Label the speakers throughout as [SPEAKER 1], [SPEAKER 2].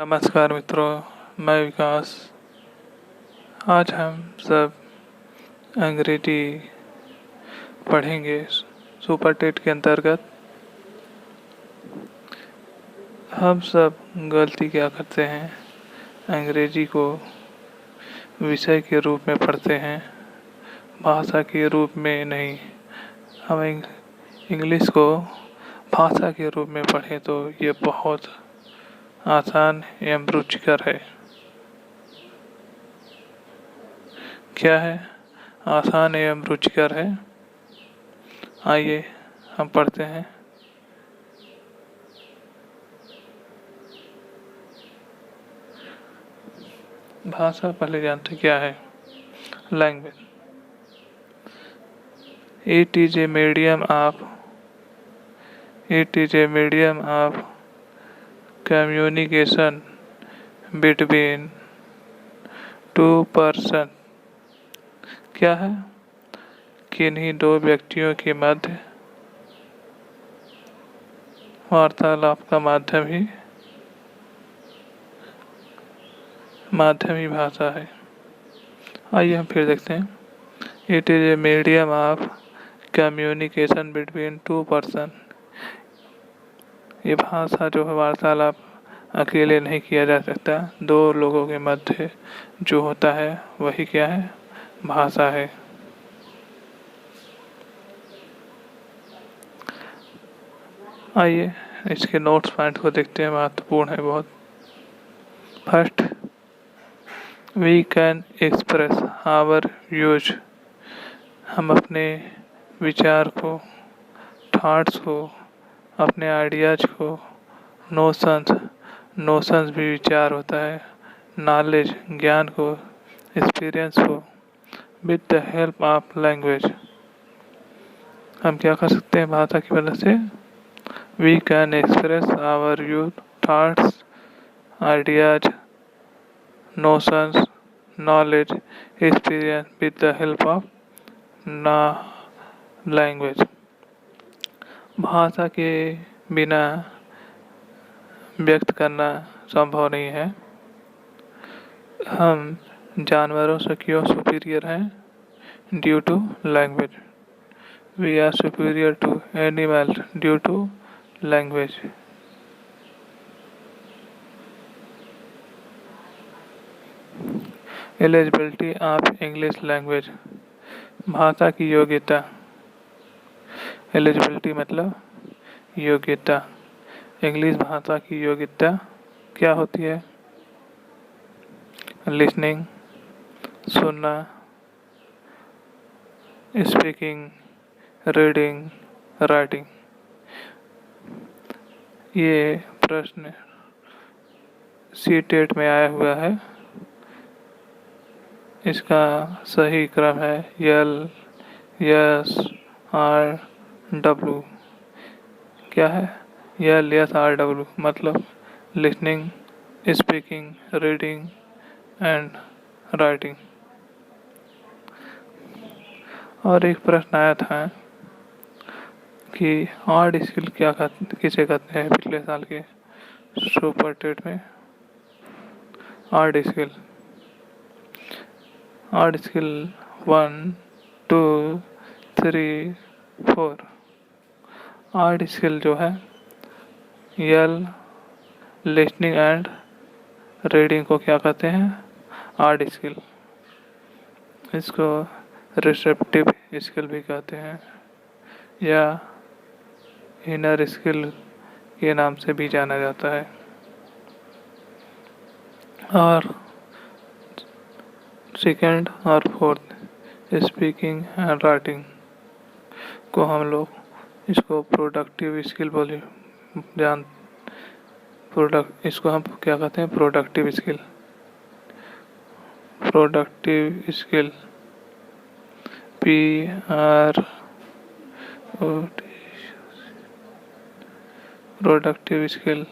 [SPEAKER 1] नमस्कार मित्रों, मैं विकास। आज हम सब अंग्रेजी पढ़ेंगे। सुपर टेट के अंतर्गत हम सब गलती क्या करते हैं, अंग्रेजी को विषय के रूप में पढ़ते हैं, भाषा के रूप में नहीं। हम इंग्लिश को भाषा के रूप में पढ़ें तो ये बहुत आसान एवं रुचिकर है। क्या है? आसान एवं रुचिकर है। आइए हम पढ़ते हैं। भाषा पहले जानते क्या है? Language. It is a medium of communication between two person। क्या है? किन्हीं दो व्यक्तियों के मध्य वार्तालाप का माध्यम ही भाषा है। आइए हम फिर देखते हैं। It is a medium of communication between two person. ये भाषा जो है, वार्तालाप अकेले नहीं किया जा सकता, दो लोगों के मध्य जो होता है वही क्या है? भाषा है। आइए इसके नोट्स पॉइंट को देखते हैं, महत्वपूर्ण है बहुत। First, we can express our views. हम अपने विचार को, थॉट्स को, अपने आइडियाज को, नोशंस भी विचार होता है, नॉलेज ज्ञान को, एक्सपीरियंस को, with the help of language. हम क्या कर सकते हैं भाषा की मदद से? We can express our view, thoughts, ideas, notions, knowledge, experience with the help of language। भाषा के बिना व्यक्त करना संभव नहीं है। हम जानवरों से क्यों सुपीरियर हैं? Due to language. We are superior to animals due to language. Eligibility of English language. भाषा की योग्यता। एलिजिबिलिटी मतलब योग्यता। इंग्लिश भाषा की योग्यता क्या होती है? लिसनिंग, सुनना, स्पीकिंग, रीडिंग, राइटिंग। ये प्रश्न सी-टेट में आया हुआ है। इसका सही क्रम है यल, यस, आर, डब्लू। क्या है? यल, यस, आर, डब्लू मतलब listening, speaking, reading and writing. और एक प्रश्न आया था कि हार्ड स्किल किसे कहते हैं? पिछले साल के सुपर टेट में हार्ड स्किल 1, 2, 3, 4। हार्ड स्किल जो है, यल, लिसनिंग एंड रीडिंग को क्या कहते हैं? Hard skill. इसको रिसेप्टिव स्किल भी कहते हैं या इनर स्किल के नाम से भी जाना जाता है। और सेकेंड और फोर्थ, स्पीकिंग एंड राइटिंग को हम लोग इसको प्रोडक्टिव स्किल बोले इसको हम क्या कहते हैं? Productive skill. PR productive skill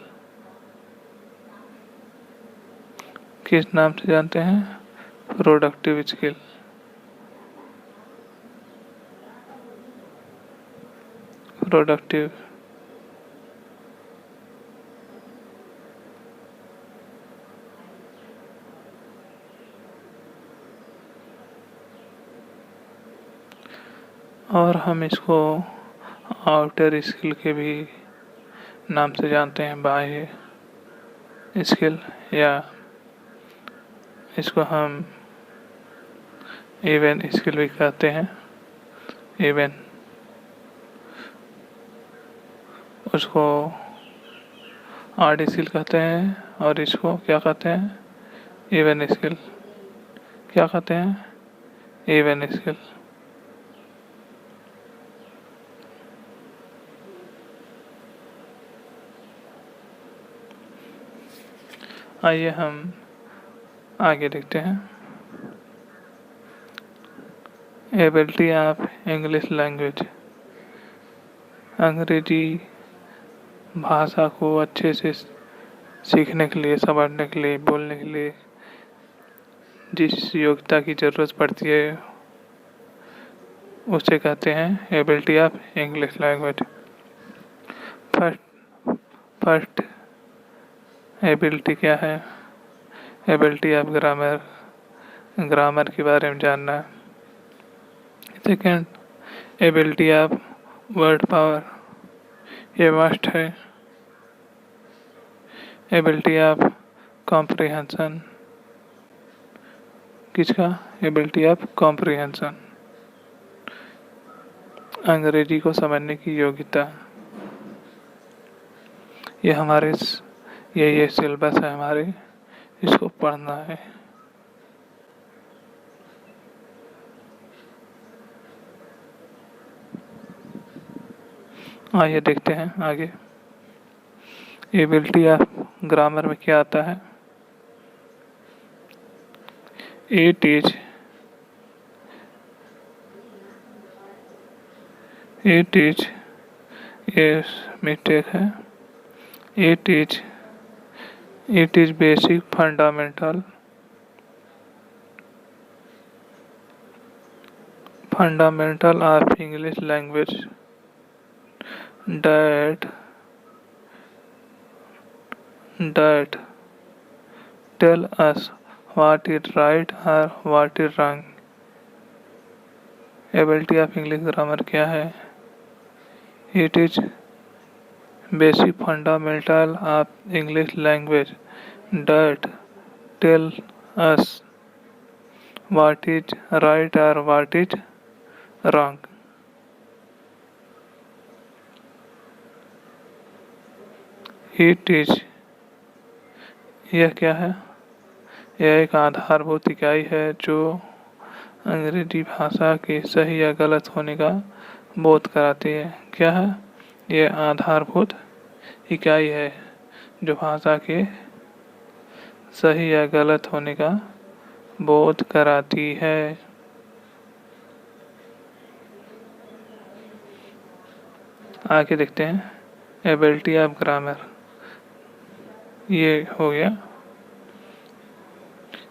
[SPEAKER 1] किस नाम से जानते हैं? Productive skill. और हम इसको आउटर स्किल के भी नाम से जानते हैं, बाह्य स्किल, या इसको हम इवन स्किल भी कहते हैं। इवन उसको आर्ट स्किल कहते हैं, और इसको क्या कहते हैं? Even skill. क्या कहते हैं? Even skill. आइए हम आगे देखते हैं। Ability of English language. अंग्रेजी भाषा को अच्छे से सीखने के लिए, समझने के लिए, बोलने के लिए जिस योग्यता की ज़रूरत पड़ती है उसे कहते हैं ability of English language. First ability क्या है? एबिलिटी ऑफ ग्रामर, ग्रामर के बारे में जानना। Second, ability of word power, ये मस्ट है। एबिलिटी ऑफ कॉम्प्रिहेंशन, किसका? एबिलिटी ऑफ कॉम्प्रिहेंशन, अंग्रेजी को समझने की योग्यता। ये सिलेबस है हमारे, इसको पढ़ना है। आइए देखते हैं आगे। एबिलिटी ऑफ ग्रामर में क्या आता है? इट इज ये मिस्टेक है। It is basic fundamental of English language that tell us what is right or what is wrong। Ability of English grammar क्या है? It is basic fundamental of English language that tell us what is right or what is wrong। It is, यह क्या है? यह एक आधारभूत इकाई है जो अंग्रेजी भाषा के सही या गलत होने का बोध कराती है। क्या है? यह आधारभूत इकाई है जो भाषा के सही या गलत होने का बोध कराती है। आगे देखते हैं एबिलिटी ऑफ ग्रामर। ये हो गया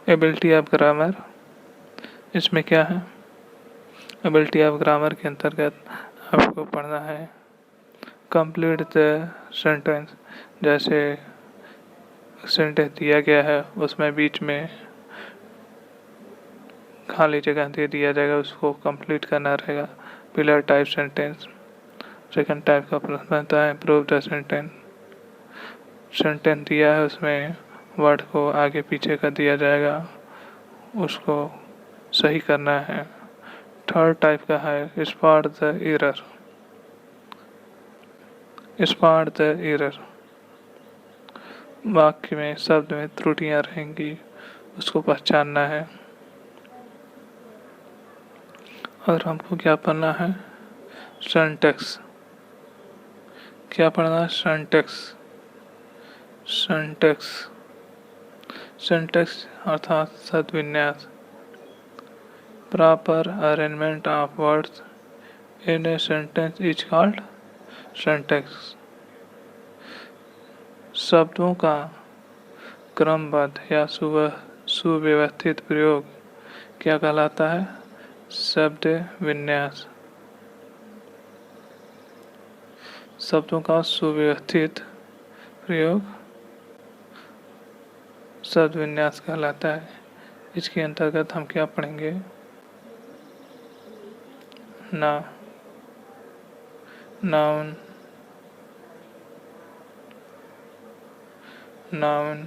[SPEAKER 1] एबिलिटी ऑफ ग्रामर। इसमें क्या है? एबिलिटी ऑफ ग्रामर के अंतर्गत आपको पढ़ना है कंप्लीट द सेंटेंस। जैसे सेंटेंस दिया गया है, उसमें बीच में खाली जगह दे दिया जाएगा, उसको कंप्लीट करना रहेगा। Pillar type sentence. Second type का प्रश्न बनता है प्रूव द सेंटेंस। सेंटेंस दिया है, उसमें वर्ड को आगे पीछे कर दिया जाएगा, उसको सही करना है। थर्ड टाइप का है spot the error. Spot the error, वाक्य में शब्द में त्रुटियां रहेंगी, उसको पहचानना है। और हमको क्या पढ़ना है? सिंटैक्स। क्या पढ़ना है? सिंटैक्स अर्थात सद्विन्यास। Proper arrangement of words in a sentence is called syntax. शब्दों का क्रमबद्ध या सुव्यवस्थित प्रयोग क्या कहलाता है? शब्द विन्यास। शब्दों का सुव्यवस्थित प्रयोग शब्द विन्यास कहलाता है। इसके अंतर्गत हम क्या पढ़ेंगे? ना noun, noun,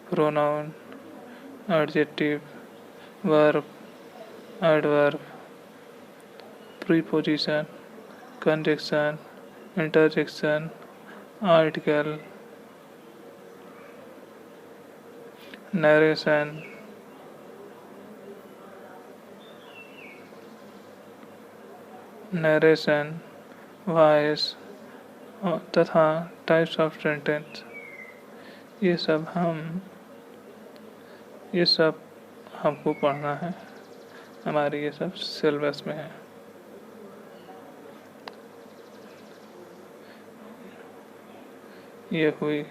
[SPEAKER 1] pronoun, adjective, verb, adverb, preposition, conjunction, interjection, article, narration, voice तथा टाइप्स ऑफ सेंटेंस। ये सब हमको पढ़ना है, हमारे ये सब सिलेबस में है। ये हुई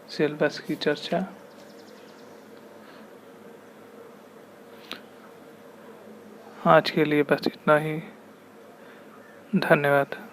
[SPEAKER 1] सिलेबस की चर्चा। आज के लिए बस इतना ही। धन्यवाद।